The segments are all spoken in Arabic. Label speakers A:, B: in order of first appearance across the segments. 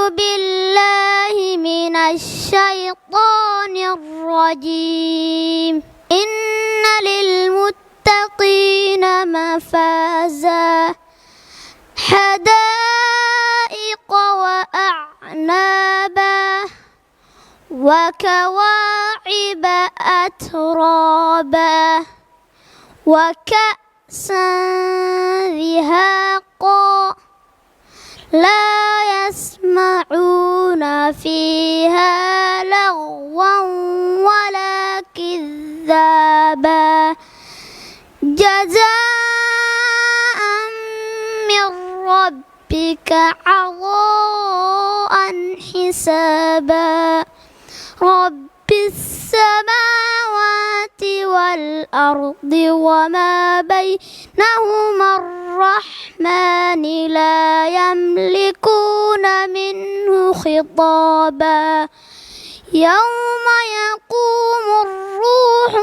A: بالله من الشيطان الرجيم. إن للمتقين مفازا حدائق وأعنابا وكواعب أترابا وكأسا دهاقا لا يسمعون فيها لغوا ولا كذابا جزاء من ربك عطاء حسابا رب السماوات والأرض وما بينهما الرحمن لا يملكون منه خطابا يوم يقوم الروح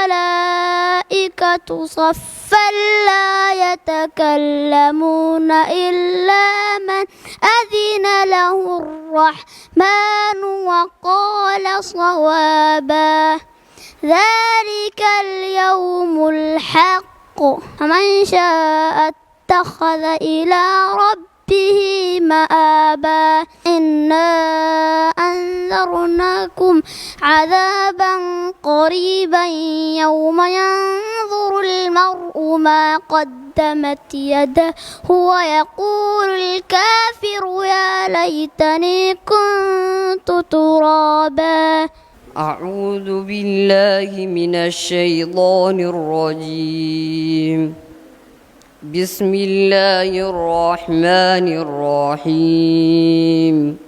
A: والملائكة صفا لا يتكلمون إلا من أذن له الرحمن وقال صوابا ذلك اليوم الحق فمن شاء اتخذ إلى ربه مآبا إنا أنذرناكم عذابا قريبا يوم ينظر المرء ما قدمت يده ويقول الكافر يا ليتني كنت ترابا.
B: أعوذ بالله من الشيطان الرجيم. بسم الله الرحمن الرحيم.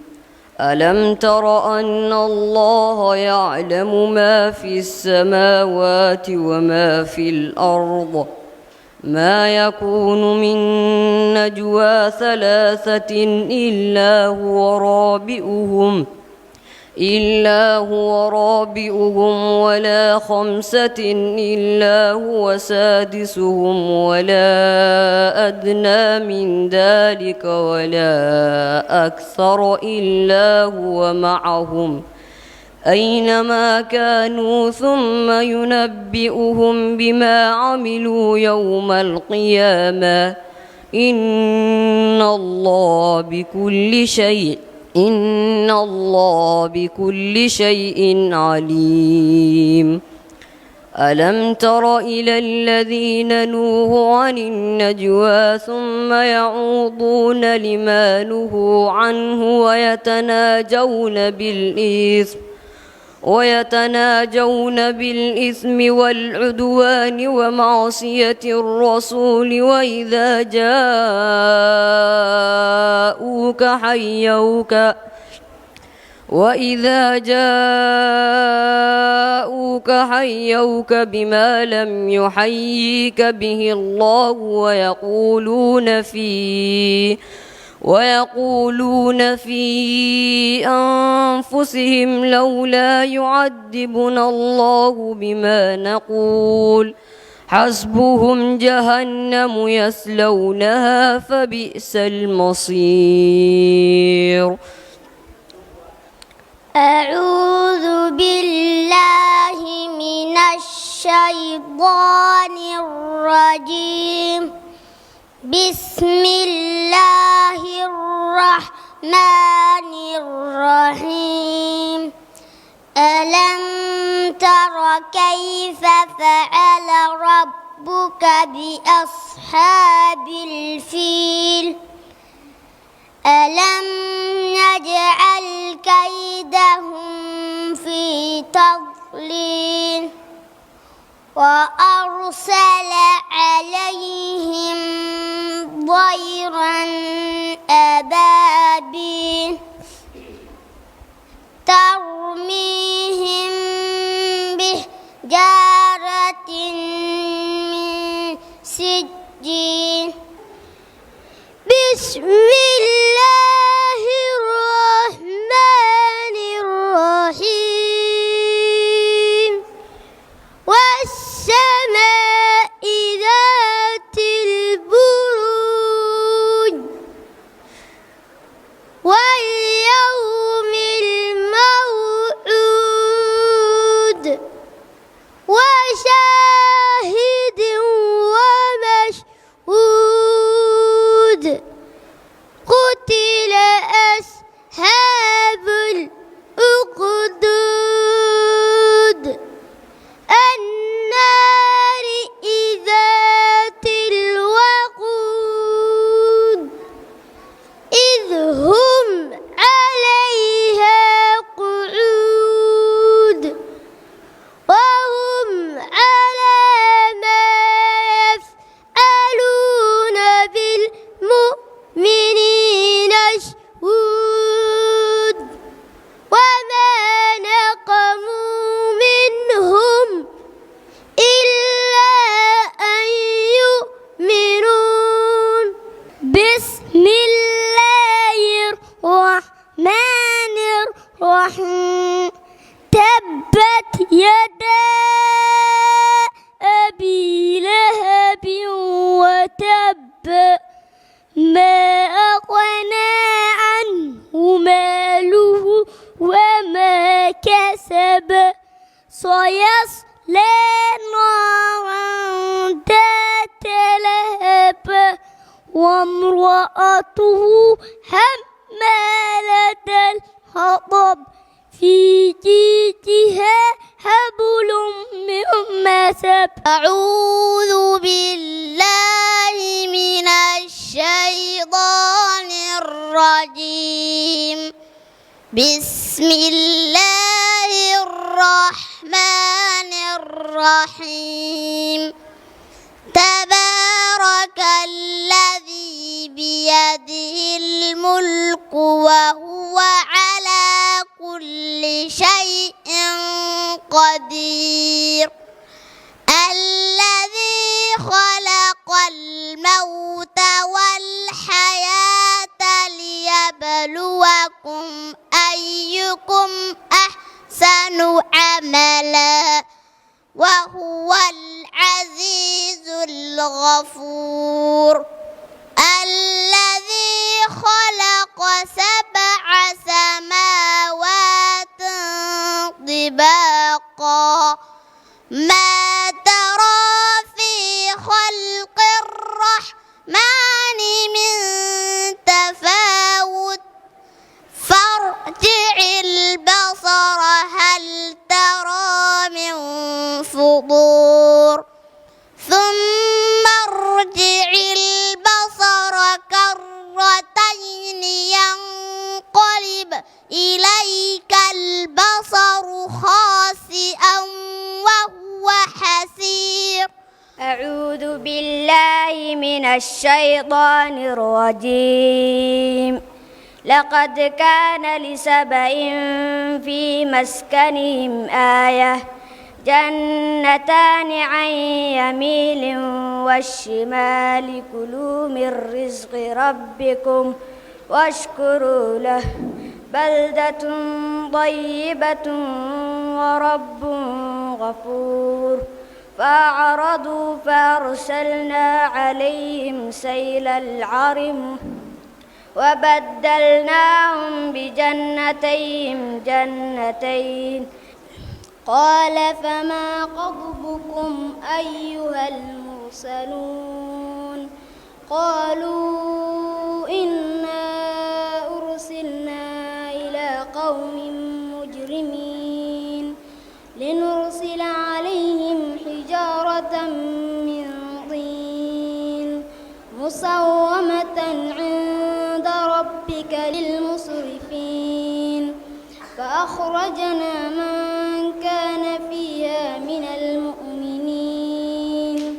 B: ألم تر أن الله يعلم ما في السماوات وما في الأرض ما يكون من نجوى ثلاثة إلا هو رابئهم ولا خمسة إلا هو سادسهم ولا أدنى من ذلك ولا أكثر إلا هو معهم أينما كانوا ثم ينبئهم بما عملوا يوم القيامة إن الله بكل شيء عليم. ألم تر إلى الذين نوهوا عن النجوى ثم يعوضون لما نهوا عنه ويتناجون بالإثم والعدوان ومعصية الرسول وإذا جاءوك حيوك بما لم يحييك به الله ويقولون في أنفسهم لولا يعذبنا الله بما نقول حسبهم جهنم يصلونها فبئس المصير.
A: أعوذ بالله من الشيطان الرجيم. بسم الله الرحمن الرحيم. ألم تر كيف فعل ربك بأصحاب الفيل ألم نجعل كيدهم في تضليل وأرسل عليهم طيرا أبابيل ترميهم بحجارة من سجيل. بسم الله الرحمن الرحيم. والسماء ذات البروج أصحاب الأخدود النار ذات الوقود إذ هم عليها قعود وهم على ما يفعلون بالمؤمنين شهود وما نقموا منهم إلا أن يؤمنون بسم الله الرحمن الرحيم تبت يدا أبي لهب وتب ما أغنى عنه ماله وما كسب سيصلى نارا ذات لهب وامرأته حمالة الحطب في جيدها حبل من مسد أعوذ بالله من الشيطان الرجيم بسم الله الرحمن الرحيم تبارك الذي بيده الملك وهو على كل شيء قدير الذي خلق الموت والحياة ليبلوكم أيكم أحسن عملا وهو العزيز الغفور الذي خلق 7 سماوات طباقا ما ترى في خلق الرحمن من تفاوت فارجع البصر هل ترى من فطور ثم ارجع البصر كرتين ينقلب إليك البصر خاسئا وهو حسير أعوذ بالله من الشيطان الرجيم لقد كان لسبإ في مسكنهم آية جنتان عن يمين والشمال كلوا من رزق ربكم واشكروا له بلدة طيبة ورب غفور فأعرضوا فأرسلنا عليهم سيل العرم وبدلناهم بجنتين جنتين قال فما خطبكم أيها المرسلون قالوا إنا أرسلنا إلى قوم مجرمين لنرسل عليهم حجارة من طين مسومة عند ربك للمسرفين فأخرجنا من كان فيها من المؤمنين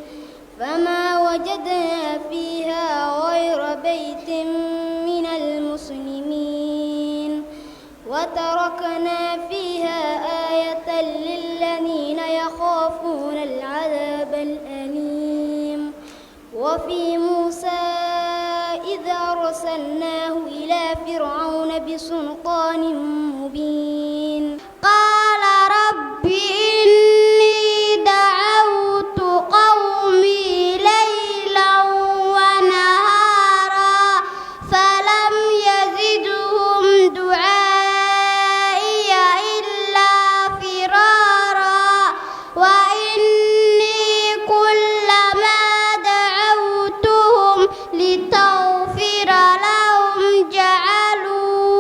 A: فما وجدنا فيها غير بيت من المسلمين وتركنا فيها آية للذين يخافون العذاب الأليم وفي موسى إذا أرسلناه إلى فرعون بسلطان مبين قال رب إني دعوت قومي ليلا ونهارا فلم يزدهم دعائي إلا فرارا وإني كلما دعوتهم لتغفر لهم جعلوا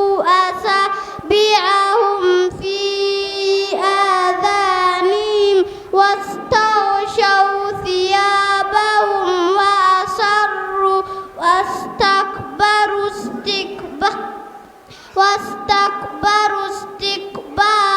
A: واستكبروا استكبارا